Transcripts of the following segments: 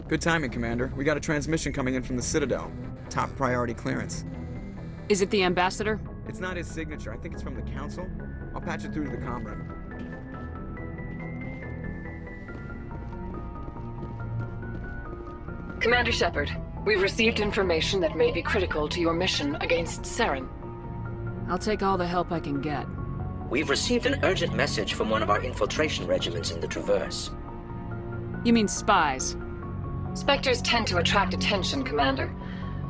Good timing, Commander. We got a transmission coming in from the Citadel. Top priority clearance. Is it the ambassador? It's not his signature. I think it's from the Council. I'll patch it through to the comm room. Commander Shepard, we've received information that may be critical to your mission against Saren. I'll take all the help I can get. We've received an urgent message from one of our infiltration regiments in the Traverse. You mean spies? Spectres tend to attract attention, Commander,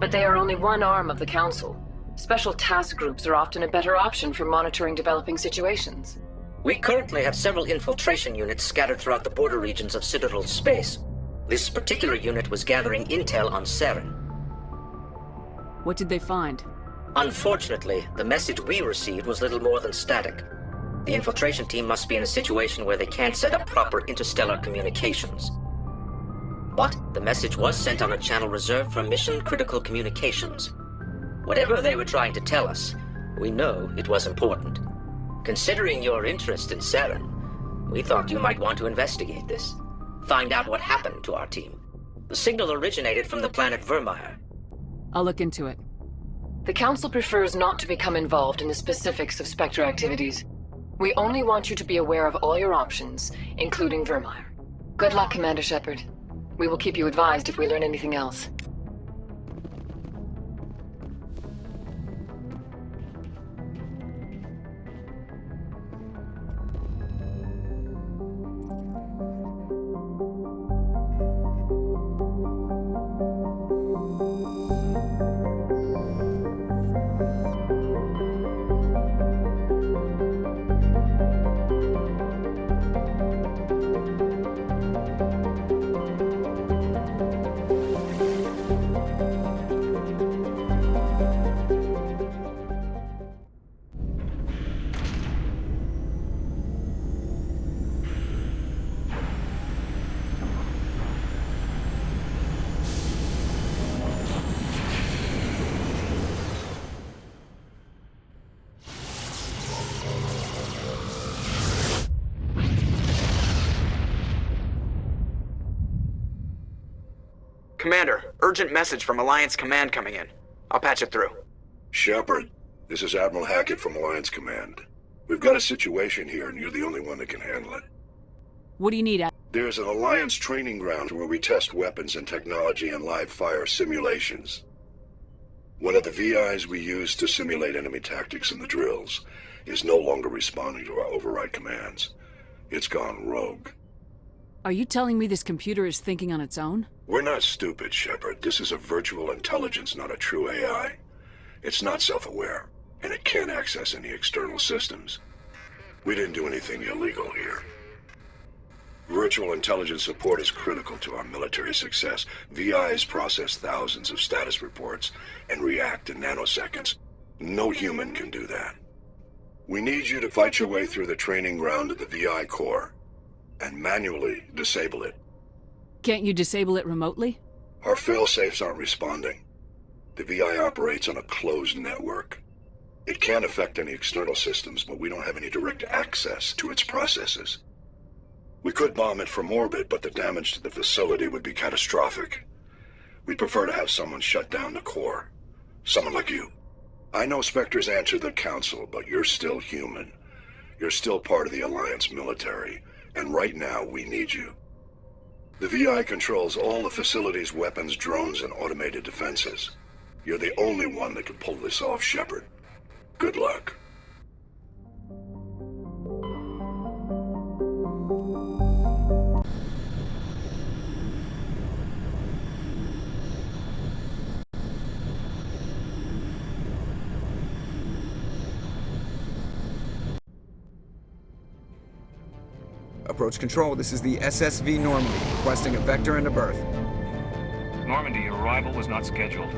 but they are only one arm of the Council. Special task groups are often a better option for monitoring developing situations. We currently have several infiltration units scattered throughout the border regions of Citadel space. This particular unit was gathering intel on Saren. What did they find? Unfortunately, the message we received was little more than static. The infiltration team must be in a situation where they can't set up proper interstellar communications. But the message was sent on a channel reserved for mission-critical communications. Whatever they were trying to tell us, we know it was important. Considering your interest in Saren, we thought you might want to investigate this. Find out what happened to our team. The signal originated from the planet Vermeer. I'll look into it. The Council prefers not to become involved in the specifics of Spectre activities. We only want you to be aware of all your options, including Vermeer. Good luck, Commander Shepard. We will keep you advised if we learn anything else. Commander, urgent message from Alliance Command coming in. I'll patch it through. Shepard, this is Admiral Hackett from Alliance Command. We've got a situation here, and you're the only one that can handle it. What do you need? There's an Alliance training ground where we test weapons and technology in live fire simulations. One of the VIs we use to simulate enemy tactics in the drills is no longer responding to our override commands. It's gone rogue. Are you telling me this computer is thinking on its own? We're not stupid, Shepard. This is a virtual intelligence, not a true AI. It's not self-aware, and it can't access any external systems. We didn't do anything illegal here. Virtual intelligence support is critical to our military success. VIs process thousands of status reports and react in nanoseconds. No human can do that. We need you to fight your way through the training ground of the VI core and manually disable it. Can't you disable it remotely? Our fail-safes aren't responding. The VI operates on a closed network. It can't affect any external systems, but we don't have any direct access to its processes. We could bomb it from orbit, but the damage to the facility would be catastrophic. We'd prefer to have someone shut down the core. Someone like you. I know Spectres answer the Council, but you're still human. You're still part of the Alliance military, and right now we need you. The VI controls all the facility's weapons, drones, and automated defenses. You're the only one that can pull this off, Shepard. Good luck. Approach control, this is the SSV Normandy, requesting a vector and a berth. Normandy, your arrival was not scheduled.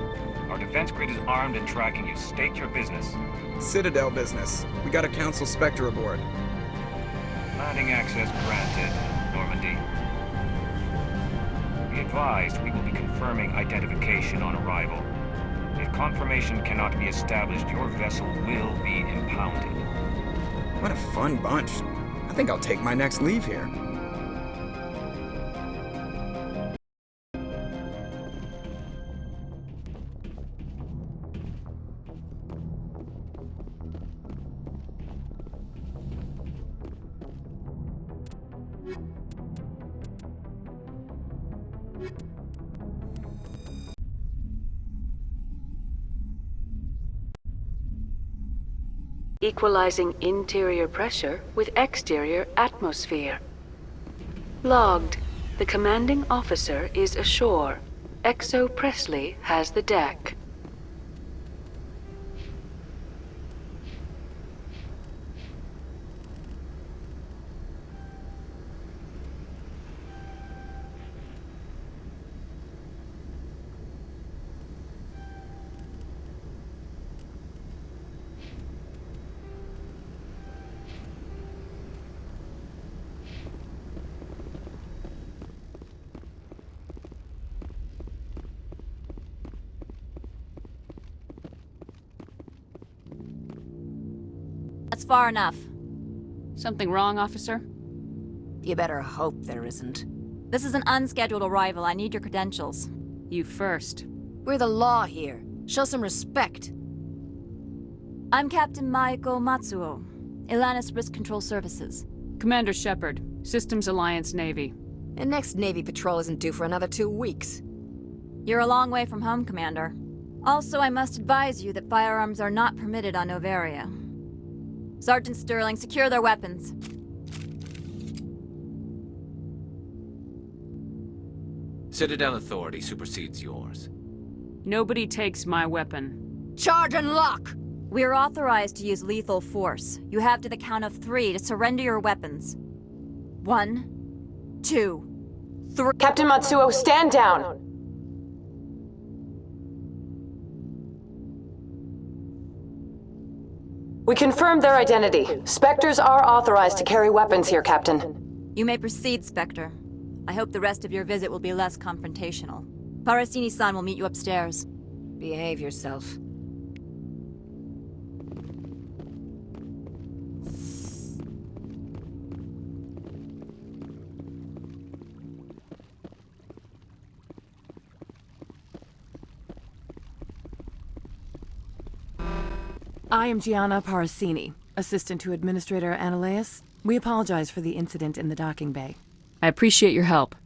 Our defense grid is armed and tracking you. State your business. Citadel business. We got a Council Spectre aboard. Landing access granted, Normandy. Be advised, we will be confirming identification on arrival. If confirmation cannot be established, your vessel will be impounded. What a fun bunch. I think I'll take my next leave here. equalizing interior pressure with exterior atmosphere. Logged. The commanding officer is ashore. Exo Presley has the deck. That's far enough. Something wrong, officer? You better hope there isn't. This is an unscheduled arrival. I need your credentials. You first. We're the law here. Show some respect. I'm Captain Maiko Matsuo, Ilanis Risk Control Services. Commander Shepard, Systems Alliance Navy. The next Navy patrol isn't due for another 2 weeks. You're a long way from home, Commander. Also, I must advise you that firearms are not permitted on Noveria. Sergeant Sterling, secure their weapons. Citadel authority supersedes yours. Nobody takes my weapon. Charge and lock! We're authorized to use lethal force. You have to the count of 3 to surrender your weapons. 1, 2, 3. Captain Matsuo, stand down! We confirmed their identity. Spectres are authorized to carry weapons here, Captain. You may proceed, Spectre. I hope the rest of your visit will be less confrontational. Parasini-san will meet you upstairs. Behave yourself. I am Gianna Parasini, assistant to Administrator Analeas. We apologize for the incident in the docking bay. I appreciate your help.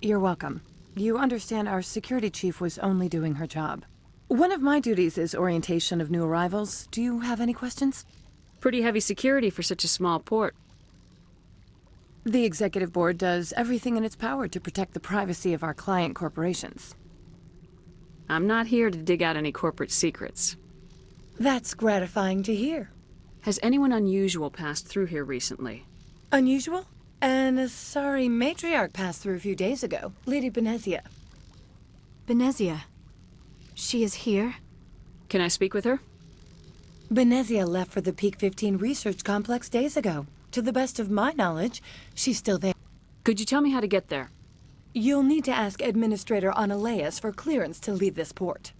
You're welcome. You understand our security chief was only doing her job. One of my duties is orientation of new arrivals. Do you have any questions? Pretty heavy security for such a small port. The executive board does everything in its power to protect the privacy of our client corporations. I'm not here to dig out any corporate secrets. That's gratifying to hear. Has anyone unusual passed through here recently? Unusual? And a sorry matriarch passed through a few days ago. Lady Benezia. Benezia. She is here? Can I speak with her? Benezia left for the Peak 15 research complex days ago. To the best of my knowledge, she's still there. Could you tell me how to get there? You'll need to ask Administrator Analeas for clearance to leave this port.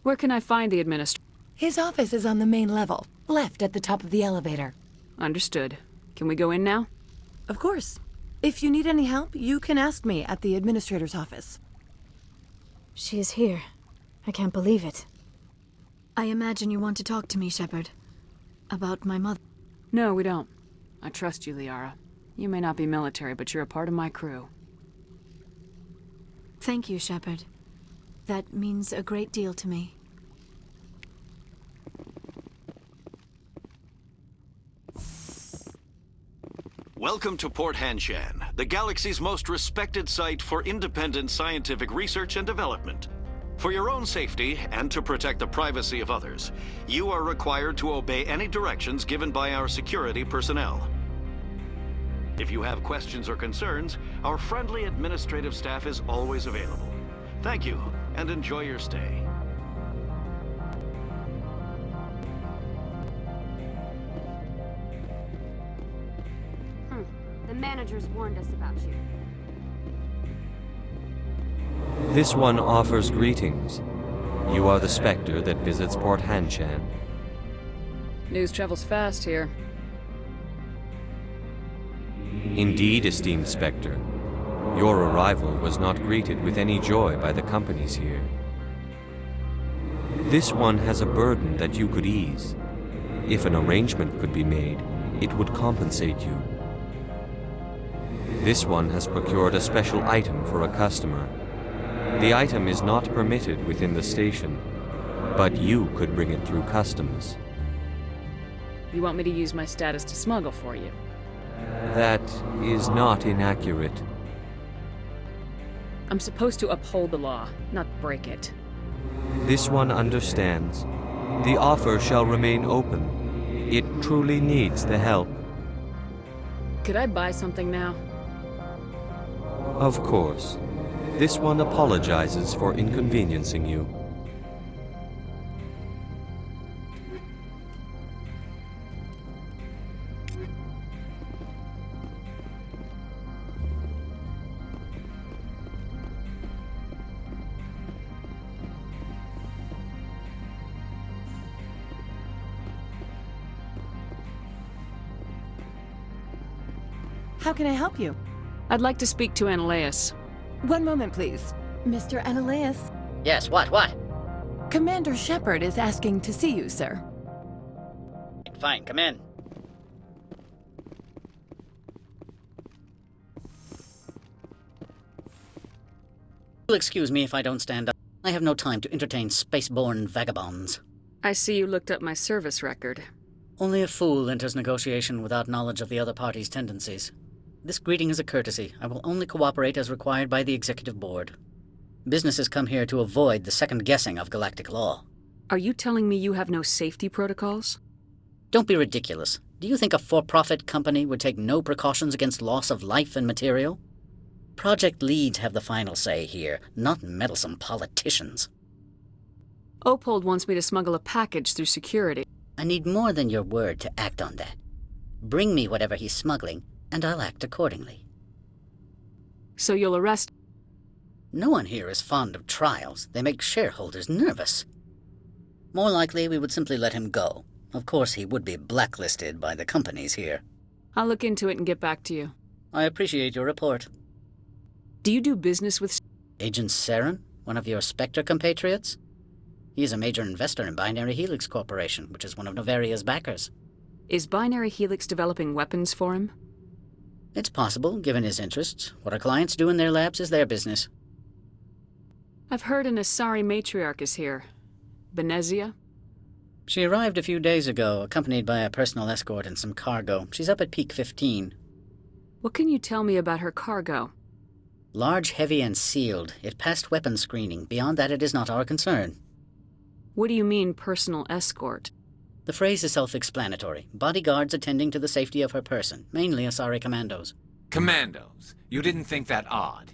Where can I find the administrator? His office is on the main level, left at the top of the elevator. Understood. Can we go in now? Of course. If you need any help, you can ask me at the administrator's office. She is here. I can't believe it. I imagine you want to talk to me, Shepard. About my mother. No, we don't. I trust you, Liara. You may not be military, but you're a part of my crew. Thank you, Shepard. That means a great deal to me. Welcome to Port Hanshan, the galaxy's most respected site for independent scientific research and development. For your own safety and to protect the privacy of others, you are required to obey any directions given by our security personnel. If you have questions or concerns, our friendly administrative staff is always available. Thank you, and enjoy your stay. The managers warned us about you. This one offers greetings. You are the Spectre that visits Port Hanshan. News travels fast here. Indeed, esteemed Spectre. Your arrival was not greeted with any joy by the companies here. This one has a burden that you could ease. If an arrangement could be made, it would compensate you. This one has procured a special item for a customer. The item is not permitted within the station, but you could bring it through customs. You want me to use my status to smuggle for you? That is not inaccurate. I'm supposed to uphold the law, not break it. This one understands. The offer shall remain open. It truly needs the help. Could I buy something now? Of course. This one apologizes for inconveniencing you. How can I help you? I'd like to speak to Ananias. One moment, please. Mr. Ananias? Yes, what? Commander Shepard is asking to see you, sir. Fine, come in. You'll excuse me if I don't stand up. I have no time to entertain spaceborne vagabonds. I see you looked up my service record. Only a fool enters negotiation without knowledge of the other party's tendencies. This greeting is a courtesy. I will only cooperate as required by the Executive Board. Businesses come here to avoid the second guessing of galactic law. Are you telling me you have no safety protocols? Don't be ridiculous. Do you think a for-profit company would take no precautions against loss of life and material? Project leads have the final say here, not meddlesome politicians. Opold wants me to smuggle a package through security. I need more than your word to act on that. Bring me whatever he's smuggling, and I'll act accordingly. So you'll arrest... No one here is fond of trials. They make shareholders nervous. More likely, we would simply let him go. Of course, he would be blacklisted by the companies here. I'll look into it and get back to you. I appreciate your report. Do you do business with... Agent Saren? One of your Spectre compatriots? He is a major investor in Binary Helix Corporation, which is one of Noveria's backers. Is Binary Helix developing weapons for him? It's possible, given his interests. What our clients do in their labs is their business. I've heard an Asari matriarch is here. Benezia? She arrived a few days ago, accompanied by a personal escort and some cargo. She's up at Peak 15. What can you tell me about her cargo? Large, heavy, and sealed. It passed weapons screening. Beyond that, it is not our concern. What do you mean, personal escort? The phrase is self-explanatory. Bodyguards attending to the safety of her person, mainly Asari commandos. Commandos? You didn't think that odd?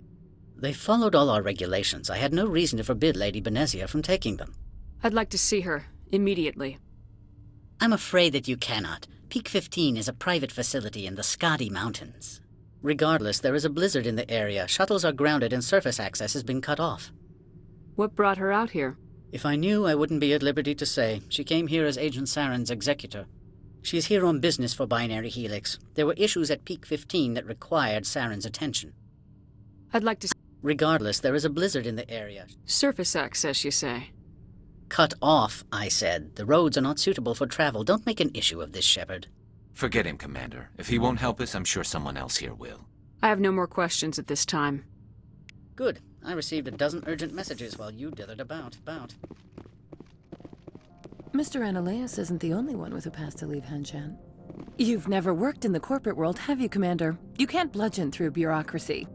They followed all our regulations. I had no reason to forbid Lady Benezia from taking them. I'd like to see her, immediately. I'm afraid that you cannot. Peak 15 is a private facility in the Skadi Mountains. Regardless, there is a blizzard in the area. Shuttles are grounded and surface access has been cut off. What brought her out here? If I knew, I wouldn't be at liberty to say. She came here as Agent Saren's executor. She's here on business for Binary Helix. There were issues at Peak 15 that required Saren's attention. I'd like to... Regardless, there is a blizzard in the area. Surface access, you say? Cut off, I said. The roads are not suitable for travel. Don't make an issue of this, Shepard. Forget him, Commander. If he won't help us, I'm sure someone else here will. I have no more questions at this time. Good. I received a dozen urgent messages while you dithered about. Mr. Ananias isn't the only one with a pass to leave Hanshan. You've never worked in the corporate world, have you, Commander? You can't bludgeon through bureaucracy.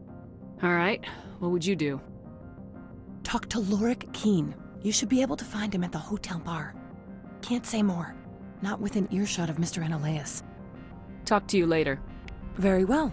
All right. What would you do? Talk to Lorik Keen. You should be able to find him at the hotel bar. Can't say more. Not within earshot of Mr. Ananias. Talk to you later. Very well.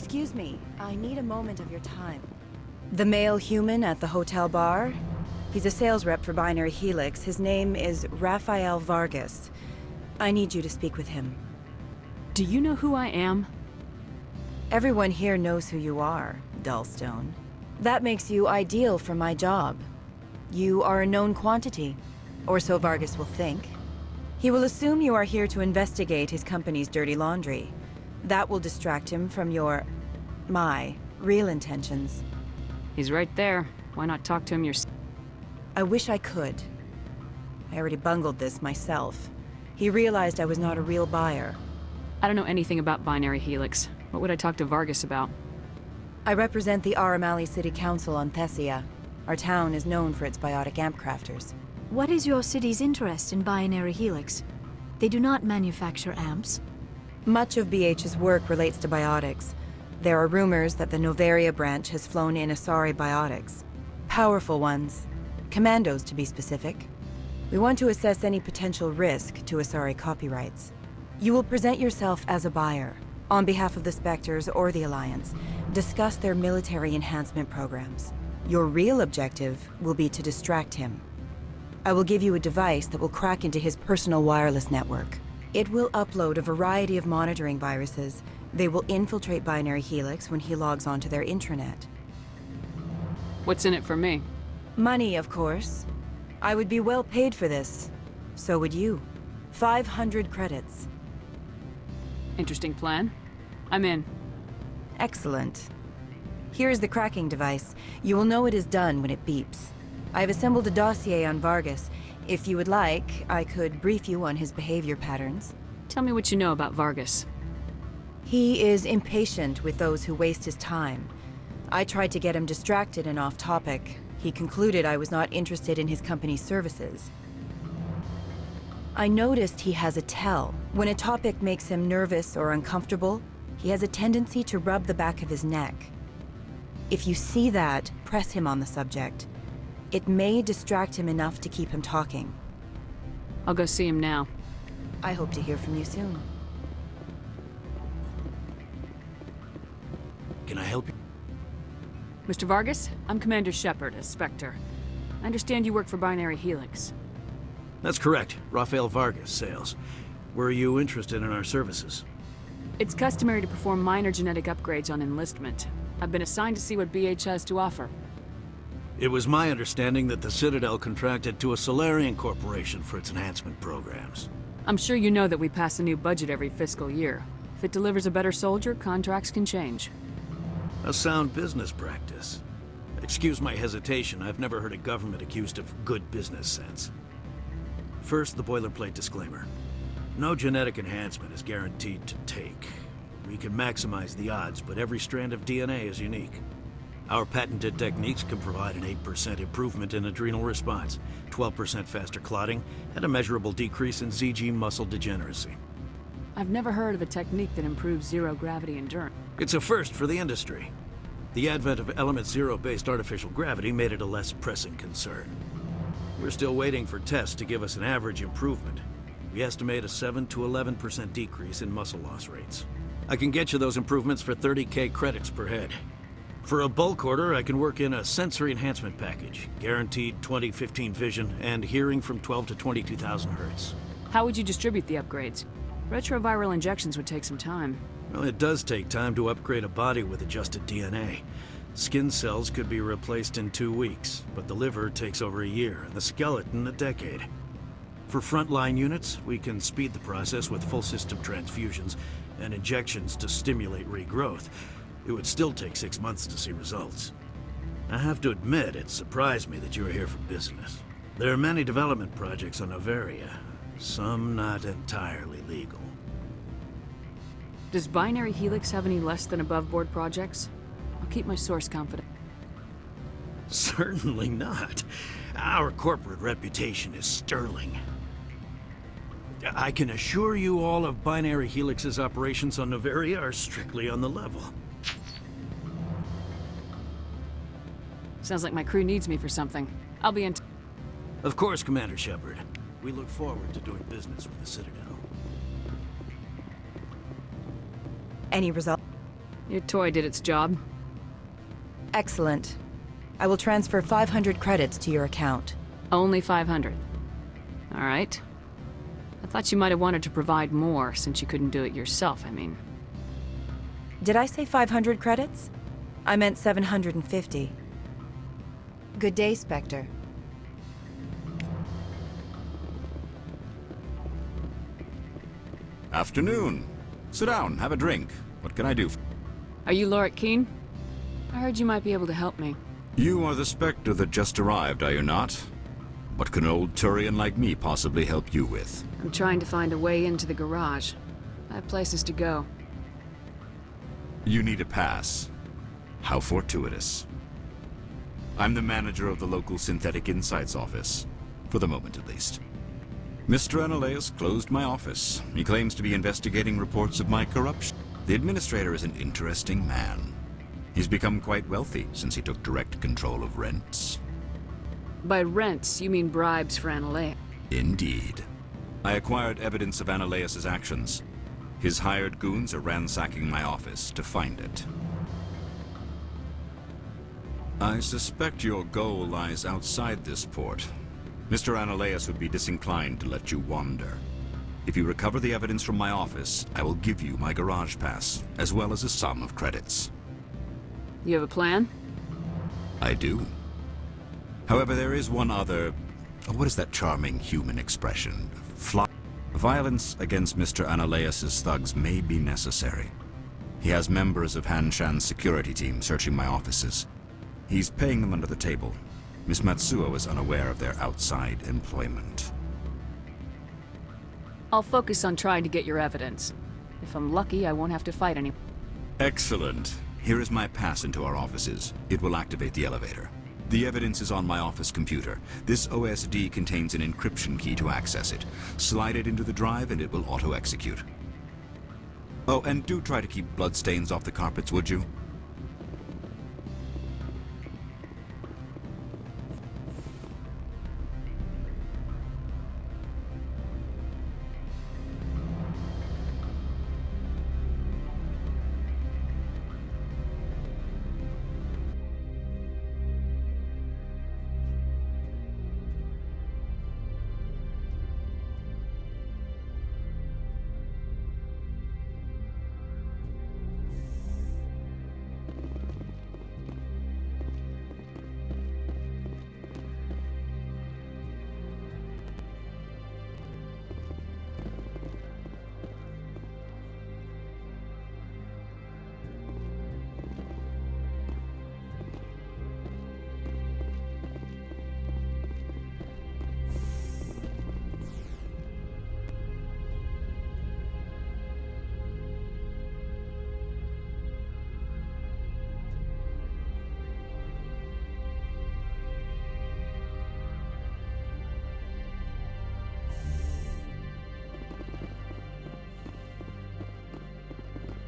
Excuse me, I need a moment of your time. The male human at the hotel bar? He's a sales rep for Binary Helix. His name is Rafael Vargas. I need you to speak with him. Do you know who I am? Everyone here knows who you are, Dullstone. That makes you ideal for my job. You are a known quantity, or so Vargas will think. He will assume you are here to investigate his company's dirty laundry. That will distract him from my real intentions. He's right there. Why not talk to him yourself? I wish I could. I already bungled this myself. He realized I was not a real buyer. I don't know anything about Binary Helix. What would I talk to Vargas about? I represent the Aramali City Council on Thessia. Our town is known for its biotic amp crafters. What is your city's interest in Binary Helix? They do not manufacture amps. Much of BH's work relates to biotics. There are rumors that the Noveria branch has flown in Asari biotics. Powerful ones. Commandos, to be specific. We want to assess any potential risk to Asari copyrights. You will present yourself as a buyer, on behalf of the Spectres or the Alliance. Discuss their military enhancement programs. Your real objective will be to distract him. I will give you a device that will crack into his personal wireless network. It will upload a variety of monitoring viruses. They will infiltrate Binary Helix when he logs onto their intranet. What's in it for me? Money, of course. I would be well paid for this. So would you. 500 credits. Interesting plan. I'm in. Excellent. Here is the cracking device. You will know it is done when it beeps. I have assembled a dossier on Vargas. If you would like, I could brief you on his behavior patterns. Tell me what you know about Vargas. He is impatient with those who waste his time. I tried to get him distracted and off topic. He concluded I was not interested in his company's services. I noticed he has a tell. When a topic makes him nervous or uncomfortable, he has a tendency to rub the back of his neck. If you see that, press him on the subject. It may distract him enough to keep him talking. I'll go see him now. I hope to hear from you soon. Can I help you? Mr. Vargas, I'm Commander Shepard, a Spectre. I understand you work for Binary Helix. That's correct. Rafael Vargas, sales. Were you interested in our services? It's customary to perform minor genetic upgrades on enlistment. I've been assigned to see what BH has to offer. It was my understanding that the Citadel contracted to a Solarian corporation for its enhancement programs. I'm sure you know that we pass a new budget every fiscal year. If it delivers a better soldier, contracts can change. A sound business practice. Excuse my hesitation, I've never heard a government accused of good business sense. First, the boilerplate disclaimer. No genetic enhancement is guaranteed to take. We can maximize the odds, but every strand of DNA is unique. Our patented techniques can provide an 8% improvement in adrenal response, 12% faster clotting, and a measurable decrease in ZG muscle degeneracy. I've never heard of a technique that improves zero-gravity endurance. It's a first for the industry. The advent of element zero-based artificial gravity made it a less pressing concern. We're still waiting for tests to give us an average improvement. We estimate a 7 to 11% decrease in muscle loss rates. I can get you those improvements for 30K credits per head. For a bulk order, I can work in a sensory enhancement package, guaranteed 20/15 vision, and hearing from 12 to 22,000 hertz. How would you distribute the upgrades? Retroviral injections would take some time. Well, it does take time to upgrade a body with adjusted DNA. Skin cells could be replaced in 2 weeks, but the liver takes over a year, and the skeleton a decade. For frontline units, we can speed the process with full system transfusions and injections to stimulate regrowth. It would still take 6 months to see results. I have to admit, it surprised me that you were here for business. There are many development projects on Noveria, some not entirely legal. Does Binary Helix have any less than above-board projects? I'll keep my source confident. Certainly not. Our corporate reputation is sterling. I can assure you all of Binary Helix's operations on Noveria are strictly on the level. Sounds like my crew needs me for something. I'll be in Of course, Commander Shepard. We look forward to doing business with the Citadel. Any result? Your toy did its job. Excellent. I will transfer 500 credits to your account. Only 500. All right. I thought you might have wanted to provide more, since you couldn't do it yourself, I mean. Did I say 500 credits? I meant 750. Good day, Spectre. Afternoon. Sit down, have a drink. What can I do? Are you Lorik Keene? I heard you might be able to help me. You are the Spectre that just arrived, are you not? What can an old Turian like me possibly help you with? I'm trying to find a way into the garage. I have places to go. You need a pass. How fortuitous. I'm the manager of the local Synthetic Insights office. For the moment, at least. Mr. Analeas closed my office. He claims to be investigating reports of my corruption. The administrator is an interesting man. He's become quite wealthy since he took direct control of rents. By rents, you mean bribes for Analeas? Indeed. I acquired evidence of Analeas' actions. His hired goons are ransacking my office to find it. I suspect your goal lies outside this port. Mr. Analeas would be disinclined to let you wander. If you recover the evidence from my office, I will give you my garage pass, as well as a sum of credits. You have a plan? I do. However, there is one other... what is that charming human expression? Violence against Mr. Analeas' thugs may be necessary. He has members of Han Shan's security team searching my offices. He's paying them under the table. Miss Matsuo is unaware of their outside employment. I'll focus on trying to get your evidence. If I'm lucky, I won't have to fight any. Excellent. Here is my pass into our offices. It will activate the elevator. The evidence is on my office computer. This OSD contains an encryption key to access it. Slide it into the drive and it will auto-execute. Oh, and do try to keep bloodstains off the carpets, would you?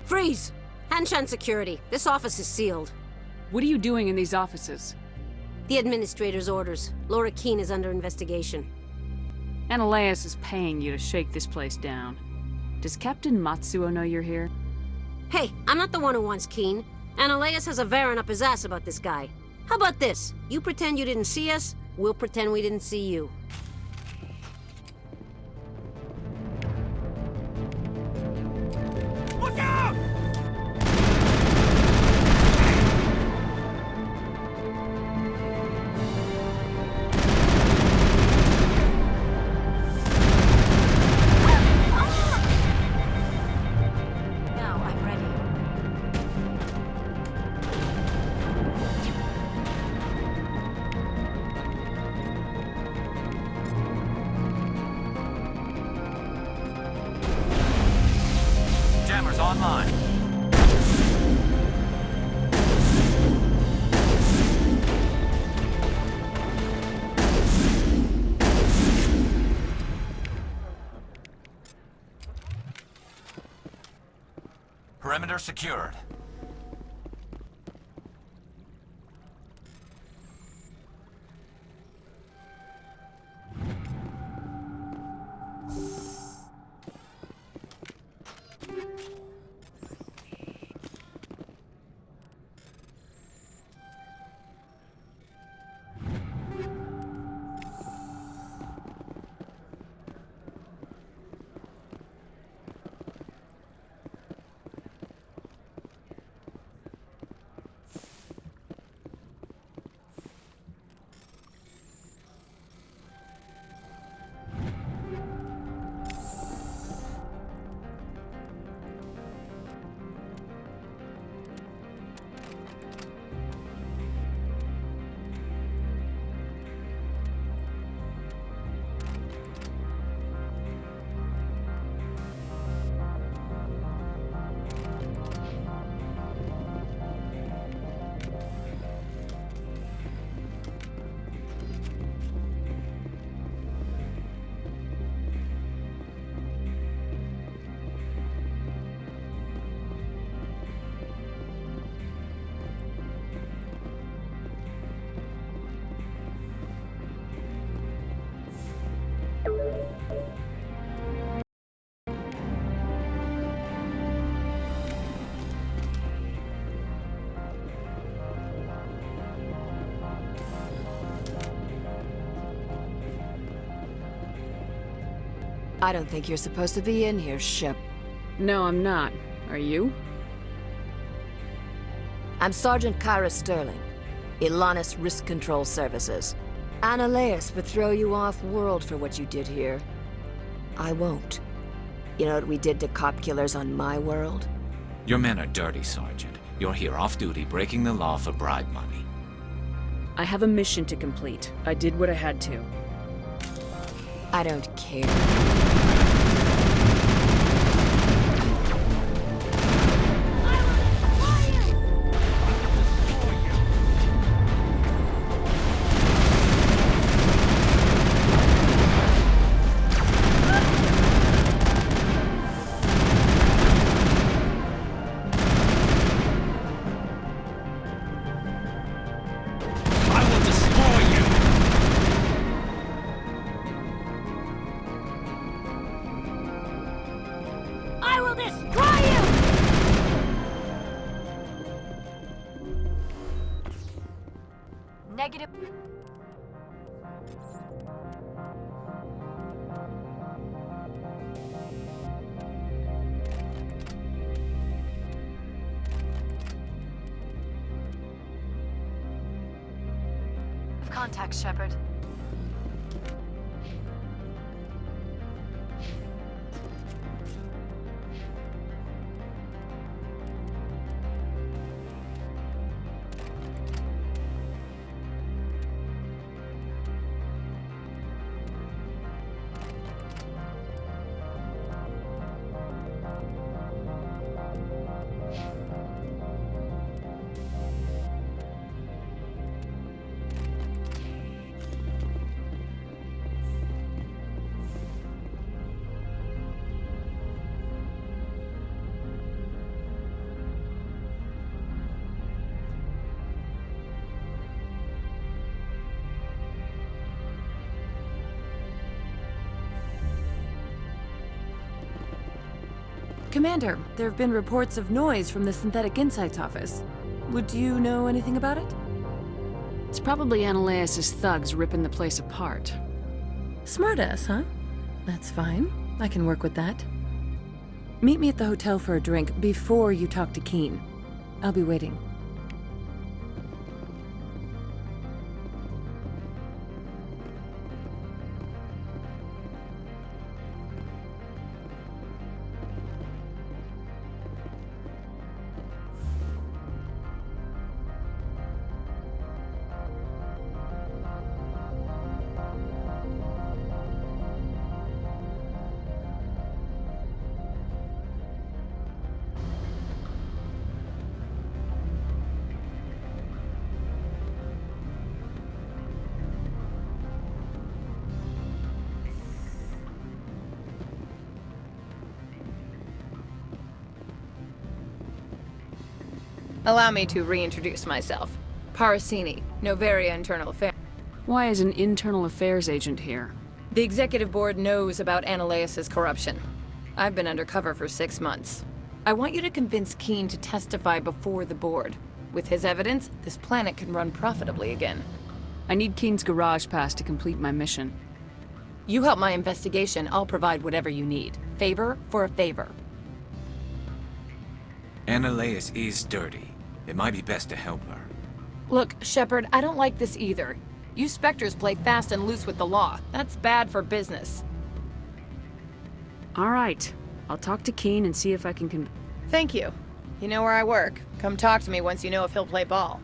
Freeze! Hanshan Security. This office is sealed. What are you doing in these offices? The administrator's orders. Lorik Keene is under investigation. Analeas is paying you to shake this place down. Does Captain Matsuo know you're here? Hey, I'm not the one who wants Keene. Analeas has a Varen up his ass about this guy. How about this? You pretend you didn't see us, we'll pretend we didn't see you. Look out! Now I'm ready. Jammers online. Perimeter secured. I don't think you're supposed to be in here, Shep. No, I'm not. Are you? I'm Sergeant Kyra Sterling, Ilanis Risk Control Services. Annaleus would throw you off-world for what you did here. I won't. You know what we did to cop killers on my world? Your men are dirty, Sergeant. You're here off-duty, breaking the law for bribe money. I have a mission to complete. I did what I had to. I don't care. Negative. Contact, Shepard. Commander, there have been reports of noise from the Synthetic Insights office. Would you know anything about it? It's probably Annaleus' thugs ripping the place apart. Smartass, huh? That's fine. I can work with that. Meet me at the hotel for a drink before you talk to Keen. I'll be waiting. Allow me to reintroduce myself. Parasini, Noveria Internal Affairs. Why is an internal affairs agent here? The executive board knows about Annaleus' corruption. I've been undercover for 6 months. I want you to convince Keen to testify before the board. With his evidence, this planet can run profitably again. I need Keen's garage pass to complete my mission. You help my investigation, I'll provide whatever you need. Favor for a favor. Annaleus is dirty. It might be best to help her. Look, Shepard, I don't like this either. You Spectres play fast and loose with the law. That's bad for business. All right. I'll talk to Keen and see if I can Thank you. You know where I work. Come talk to me once you know if he'll play ball.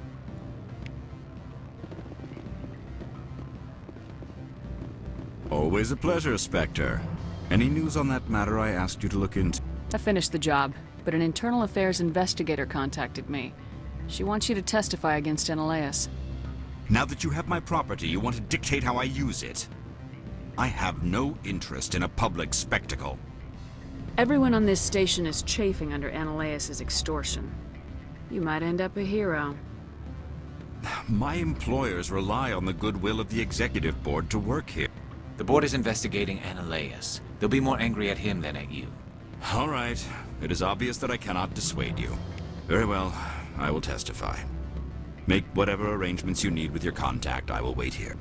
Always a pleasure, Spectre. Any news on that matter I asked you to look into? I finished the job, but an internal affairs investigator contacted me. She wants you to testify against Annaleus. Now that you have my property, you want to dictate how I use it? I have no interest in a public spectacle. Everyone on this station is chafing under Annaleus' extortion. You might end up a hero. My employers rely on the goodwill of the executive board to work here. The board is investigating Ananias. They'll be more angry at him than at you. All right. It is obvious that I cannot dissuade you. Very well. I will testify. Make whatever arrangements you need with your contact. I will wait here.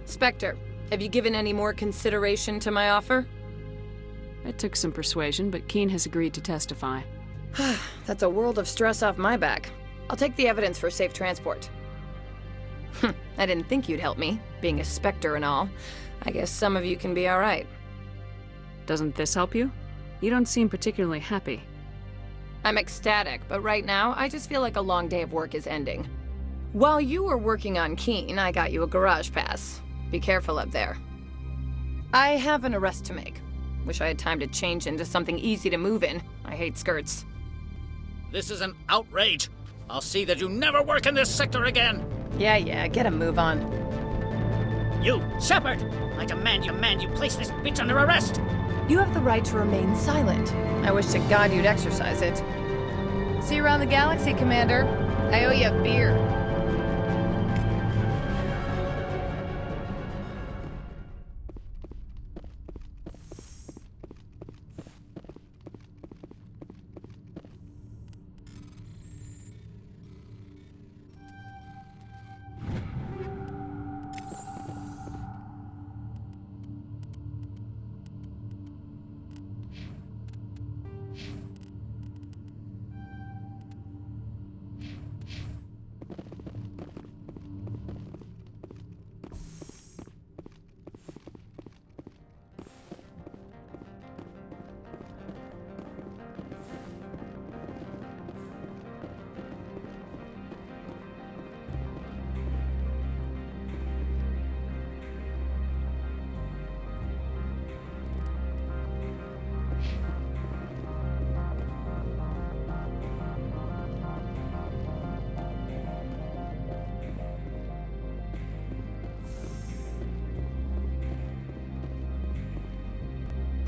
Spectre, have you given any more consideration to my offer? It took some persuasion, but Keen has agreed to testify. That's a world of stress off my back. I'll take the evidence for safe transport. I didn't think you'd help me, being a Spectre and all. I guess some of you can be alright. Doesn't this help you? You don't seem particularly happy. I'm ecstatic, but right now, I just feel like a long day of work is ending. While you were working on Keen, I got you a garage pass. Be careful up there. I have an arrest to make. Wish I had time to change into something easy to move in. I hate skirts. This is an outrage. I'll see that you never work in this sector again. Yeah, get a move on. You, Shepard! I demand you place this bitch under arrest! You have the right to remain silent. I wish to God you'd exercise it. See you around the galaxy, Commander. I owe you a beer.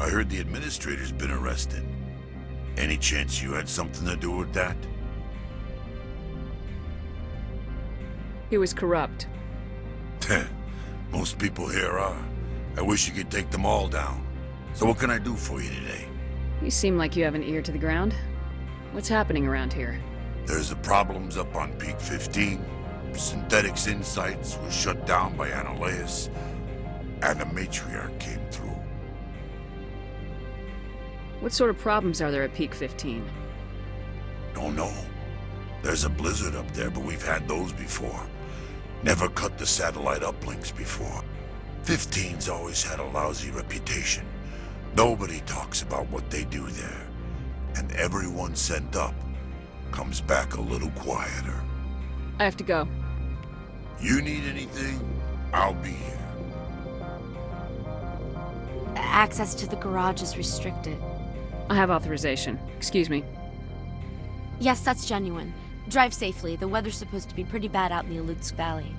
I heard the administrator's been arrested. Any chance you had something to do with that? He was corrupt. Most people here are. I wish you could take them all down. So what can I do for you today? You seem like you have an ear to the ground. What's happening around here? There's the problems up on Peak 15. Synthetics Insights was shut down by Ananias, and the matriarch came through. What sort of problems are there at Peak 15? Don't know. There's a blizzard up there, but we've had those before. Never cut the satellite uplinks before. 15's always had a lousy reputation. Nobody talks about what they do there. And everyone sent up comes back a little quieter. I have to go. You need anything? I'll be here. Access to the garage is restricted. I have authorization. Excuse me. Yes, that's genuine. Drive safely. The weather's supposed to be pretty bad out in the Alutsk Valley.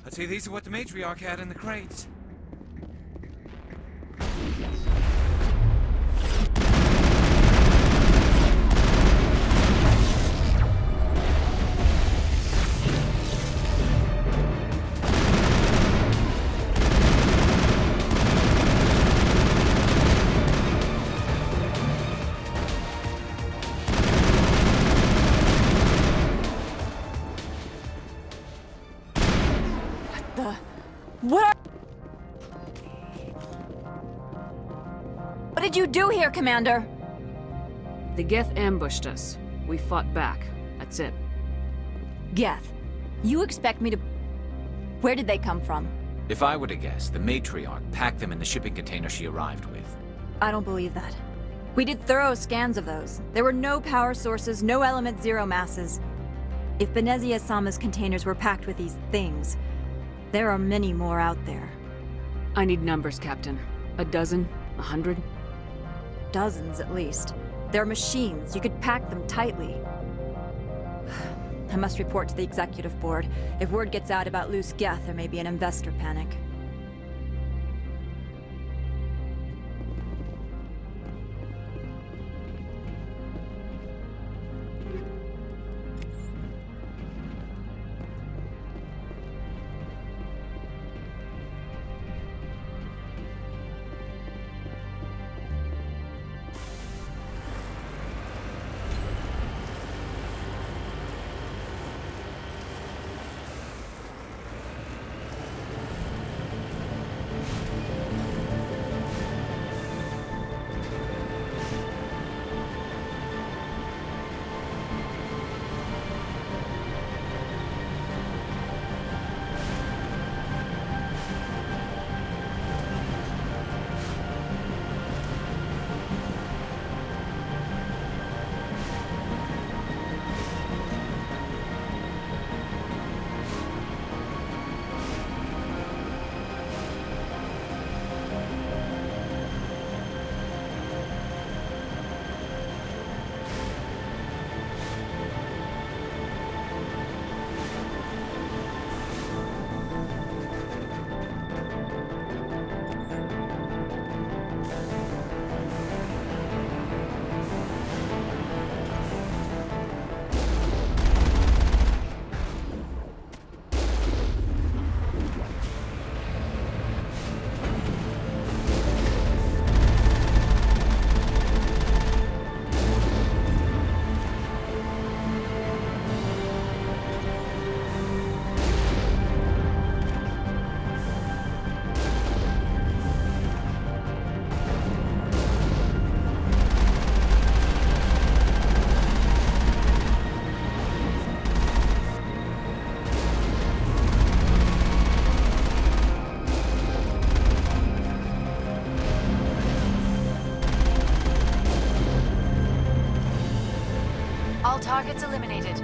I'd say these are what the matriarch had in the crates. What did you do here, Commander? The Geth ambushed us. We fought back. That's it. Geth, you expect me to... Where did they come from? If I were to guess, the matriarch packed them in the shipping container she arrived with. I don't believe that. We did thorough scans of those. There were no power sources, no element zero masses. If Benezia-sama's containers were packed with these things, there are many more out there. I need numbers, Captain. A dozen? 100? Dozens, at least. They're machines. You could pack them tightly. I must report to the executive board. If word gets out about loose Geth, there may be an investor panic. All targets eliminated.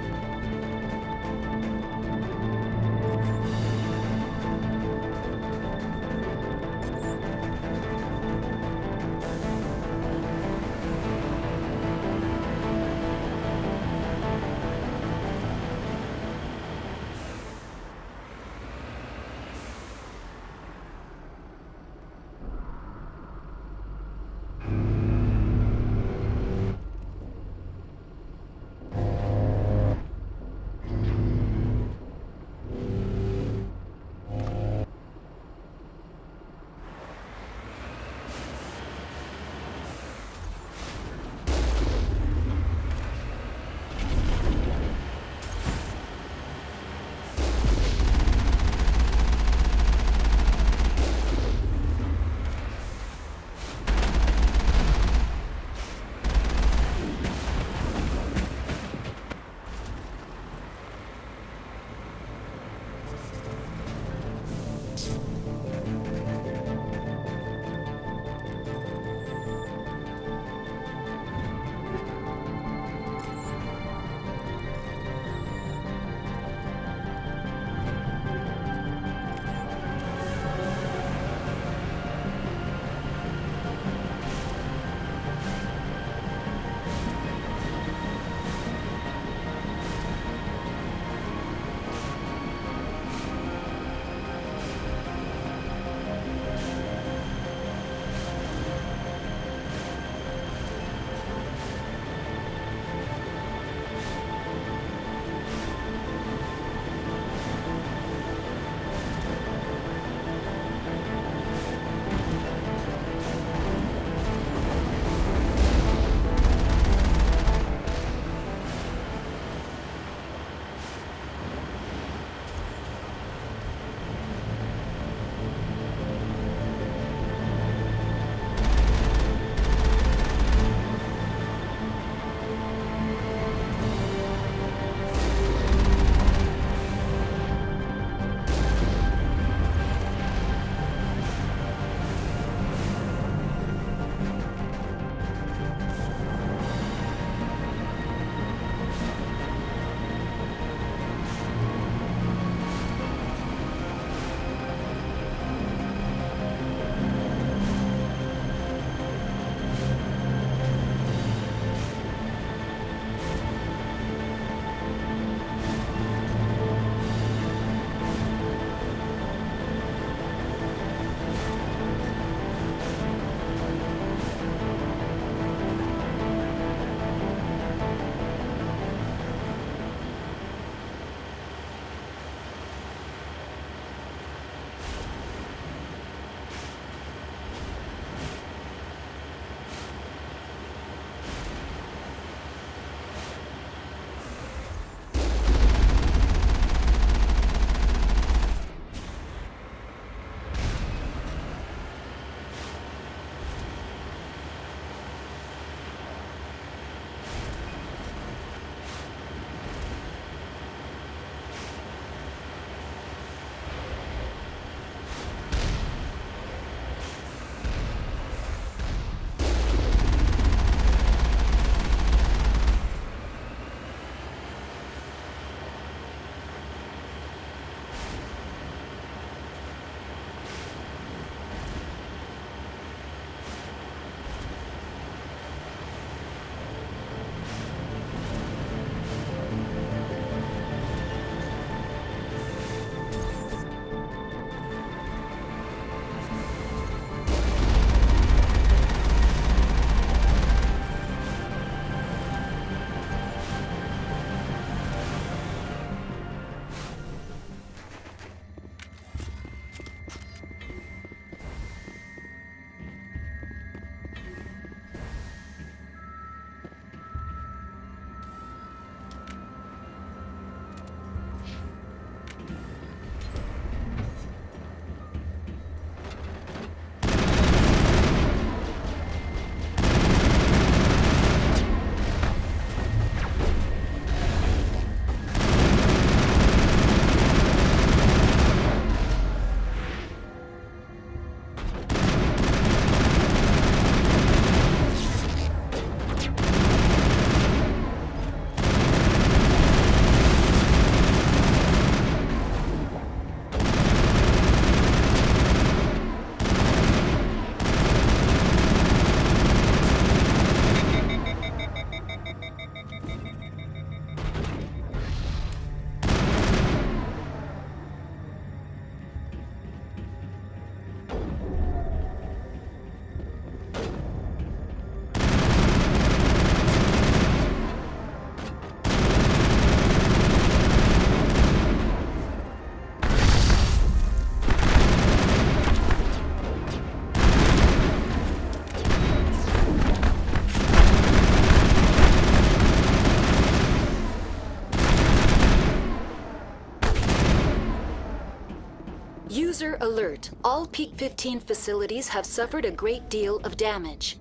User alert. All Peak 15 facilities have suffered a great deal of damage.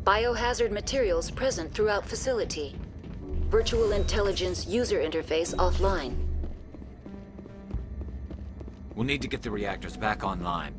Biohazard materials present throughout facility. Virtual intelligence user interface offline. We'll need to get the reactors back online.